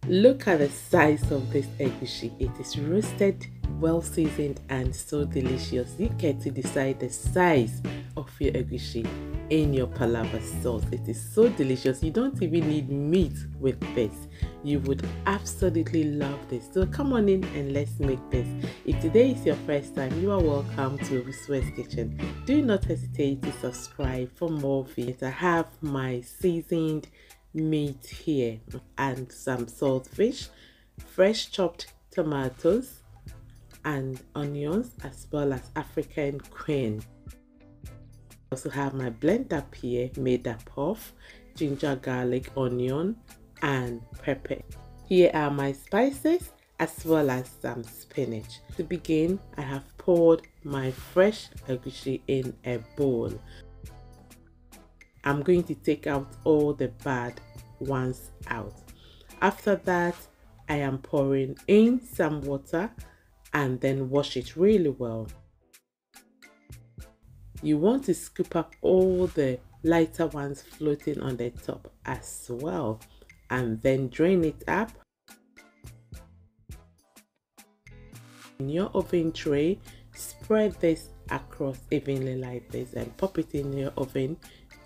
Look at the size of this egusi. It is roasted, well seasoned, and so delicious. You get to decide the size of your egusi in your palava sauce. It is so delicious. You don't even need meat with this. You would absolutely love this. So come on in and let's make this. If today is your first time, you are welcome to Rosemary's Kitchen. Do not hesitate to subscribe for more videos. I have my seasoned meat here and some saltfish, fresh chopped tomatoes and onions, as well as African queen. I also have my blend up here made up of ginger, garlic, onion and pepper. Here are my spices as well as some spinach. To begin, I have poured my fresh egusi in a bowl. I'm going to take out all the bad ones out. After that, I am pouring in some water and then wash it really well. You want to scoop up all the lighter ones floating on the top as well, and then drain it up. In your oven tray, spread this across evenly like this and pop it in your oven,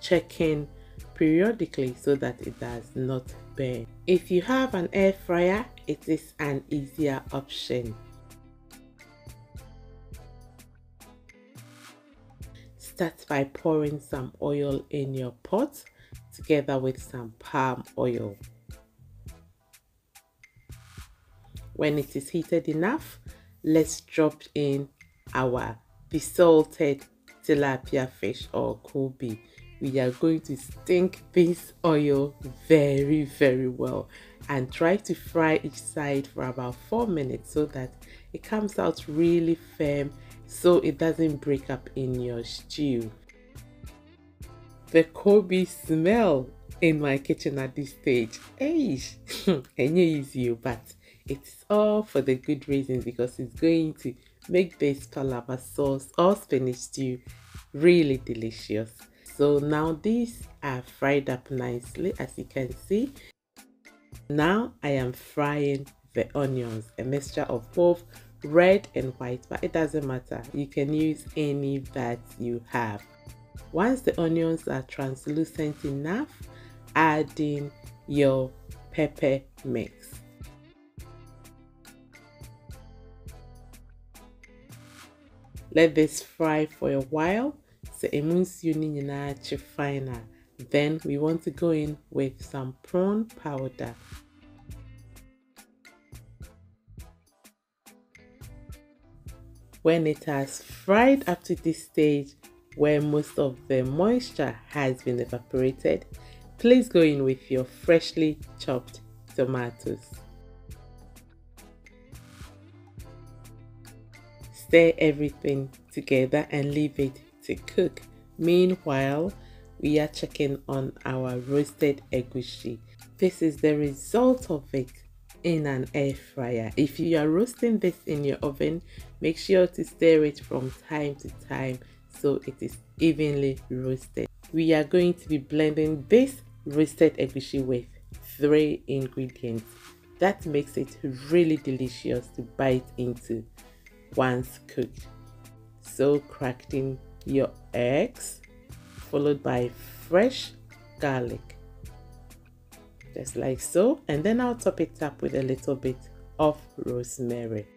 checking periodically so that it does not burn. If you have an air fryer, it is an easier option. Start by pouring some oil in your pot together with some palm oil. When it is heated enough, let's drop in our desalted tilapia fish or kobe. We are going to stink this oil very well and try to fry each side for about 4 minutes so that it comes out really firm, so it doesn't break up in your stew. The kobe smell in my kitchen at this stage, easy, but it's all for the good reasons, because it's going to make this palava sauce or spinach stew really delicious. So now these are fried up nicely, as you can see. Now I am frying the onions, a mixture of both red and white, but it doesn't matter. You can use any that you have. Once the onions are translucent enough, add in your pepper mix. Let this fry for a while. Then we want to go in with some prawn powder. When it has fried up to this stage, where most of the moisture has been evaporated, please go in with your freshly chopped tomatoes. Stir everything together and leave it to cook. Meanwhile, we are checking on our roasted egusi. This is the result of it in an air fryer. If you are roasting this in your oven, make sure to stir it from time to time so it is evenly roasted. We are going to be blending this roasted egusi with 3 ingredients. That makes it really delicious to bite into once cooked. So cracking your eggs, followed by fresh garlic, just like so, and then I'll top it up with a little bit of rosemary.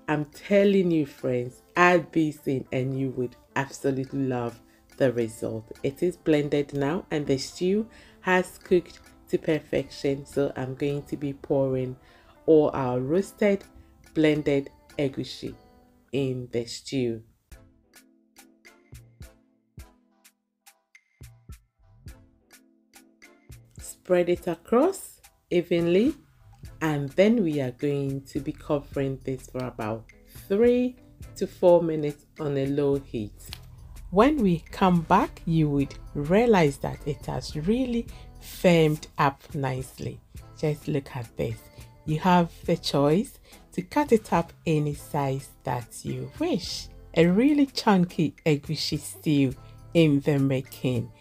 I'm telling you friends, add this in and you would absolutely love the result. It is blended now and the stew has cooked to perfection, so I'm going to be pouring all our roasted blended egusi in the stew. Spread it across evenly, and then we are going to be covering this for about 3 to 4 minutes on a low heat. When we come back, you would realize that it has really firmed up nicely. Just look at this. You have the choice to cut it up any size that you wish. A really chunky egusi stew in the making.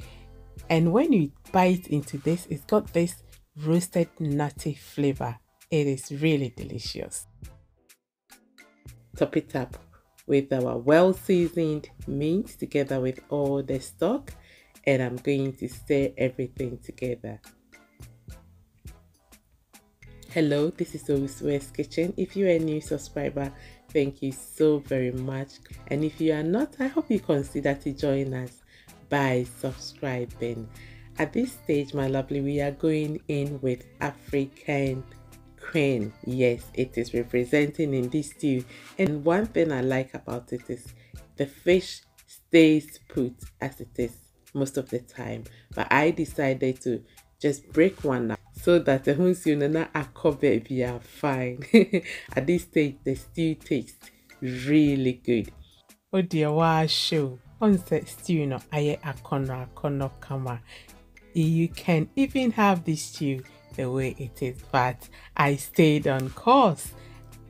And when you bite into this, it's got this roasted nutty flavor. It is really delicious. Top it up with our well-seasoned meat together with all the stock, and I'm going to stir everything together. Hello, this is Rosemary's Kitchen. If you're a new subscriber, thank you so very much. And if you are not, I hope you consider to join us by subscribing. At this stage, my lovely, we are going in with African queen. Yes, it is representing in this stew. And one thing I like about it is the fish stays put as it is most of the time. But I decided to just break one up so that the hunsunana akobe be are fine. At this stage, the stew tastes really good. Oh dear, wow, show on the stew no aye akono kama. You can even have this stew the way it is, but I stayed on course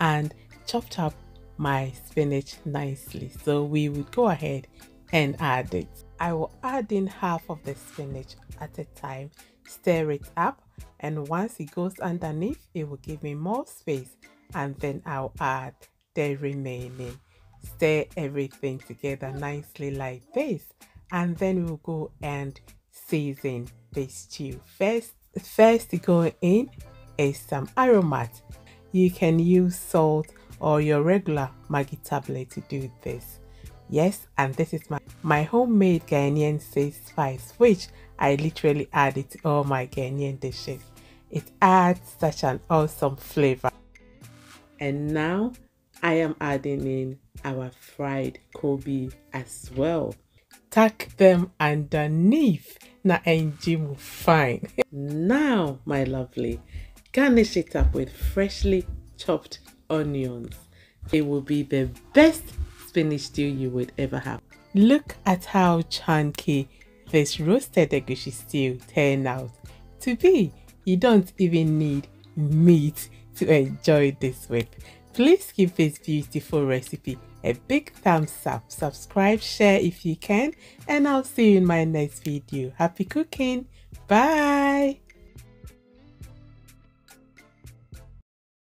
and chopped up my spinach nicely. So we will go ahead and add it. I will add in half of the spinach at a time, stir it up, and once it goes underneath, it will give me more space, and then I'll add the remaining. Stir everything together nicely like this, and then we'll go and season the stew. First to go in is some aromat. You can use salt or your regular Maggi tablet to do this. Yes, and this is my homemade Ghanaian spice, which I literally add it to all my Ghanaian dishes. It adds such an awesome flavor. And now I am adding in our fried Kobe as well. Tuck them underneath. Na enjimu fine. Now, my lovely, garnish it up with freshly chopped onions. It will be the best spinach stew you would ever have. Look at how chunky this roasted egusi stew turned out to be. You don't even need meat to enjoy this with. Please give this beautiful recipe a big thumbs up, subscribe, share if you can, and I'll see you in my next video. Happy cooking! Bye!